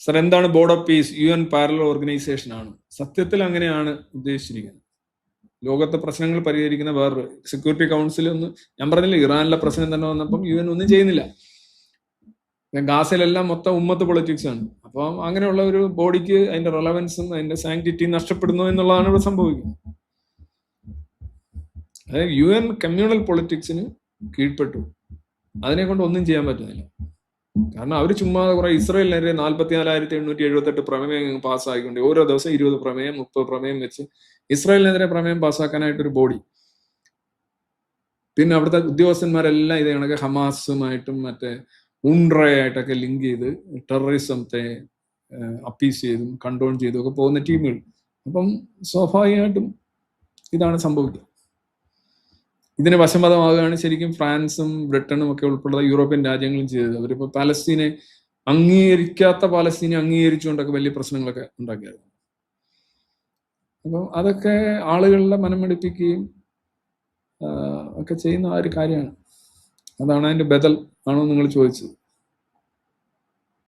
Sir, എന്താണ് board of peace? UN parallel organisation ആണ്. സത്യത്തിൽ അങ്ങനെയാണ് ഉദ്ദേശിച്ചിരിക്കുന്നത്. ലോകത്തെ പ്രശ്നങ്ങൾ പരിഹരിക്കുന്ന വേറൊരു സെക്യൂരിറ്റി കൗൺസിൽ ഒന്ന്, ഞാൻ പറഞ്ഞില്ല, ഇറാനിലെ പ്രശ്നം തന്നെ വന്നപ്പം UN ഒന്നും ചെയ്യുന്നില്ല. ഗാസയിലെല്ലാം മൊത്തം ഉമ്മത്ത് പൊളിറ്റിക്സ് ആണ്. അപ്പം അങ്ങനെയുള്ള ഒരു ബോഡിക്ക് അതിന്റെ റെലവൻസും അതിന്റെ സാങ്ക്ടിറ്റിയും നഷ്ടപ്പെടുന്നു എന്നുള്ളതാണ് ഇവിടെ സംഭവിക്കുന്നത്. അതായത് UN കമ്മ്യൂണൽ പൊളിറ്റിക്സിന് കീഴ്പ്പെട്ടു. അതിനെ കൊണ്ട് ഒന്നും ചെയ്യാൻ പറ്റുന്നില്ല. കാരണം അവർ ചുമ്മാ കുറെ ഇസ്രായേലിനെതിരെ 44,878 പ്രമേയം പാസ്സാക്കിക്കൊണ്ട് ഓരോ ദിവസം 20 പ്രമേയം 30 പ്രമേയം വെച്ച് ഇസ്രായേലിനെതിരെ പ്രമേയം പാസ്സാക്കാനായിട്ടൊരു ബോഡി. പിന്നെ അവിടുത്തെ ഉദ്യോഗസ്ഥന്മാരെല്ലാം ഇത് കണക്ക് ഹമാസുമായിട്ടും മറ്റേ ഉൺറയായിട്ടൊക്കെ ലിങ്ക് ചെയ്ത് ടെററിസത്തെ അപ്പീസ് ചെയ്തും കൺട്രോൾ ചെയ്തും ഒക്കെ പോകുന്ന ടീമുകൾ. അപ്പം സ്വാഭാവികമായിട്ടും ഇതാണ് സംഭവിക്കുക. ഇതിന് വശംവദമാകുകയാണ് ശരിക്കും ഫ്രാൻസും ബ്രിട്ടനും ഒക്കെ ഉൾപ്പെടെ യൂറോപ്യൻ രാജ്യങ്ങളും ചെയ്തത്. അവരിപ്പോൾ പാലസ്തീനെ അംഗീകരിക്കാത്ത പാലസ്തീനെ അംഗീകരിച്ചുകൊണ്ടൊക്കെ വലിയ പ്രശ്നങ്ങളൊക്കെ ഉണ്ടാക്കിയായിരുന്നു. അപ്പം അതൊക്കെ ആളുകളുടെ മനമെടുപ്പിക്കുകയും ഒക്കെ ചെയ്യുന്ന ആ ഒരു കാര്യമാണ്. അതാണ് അതിന്റെ ബദൽ ആണോ നിങ്ങൾ ചോദിച്ചത്.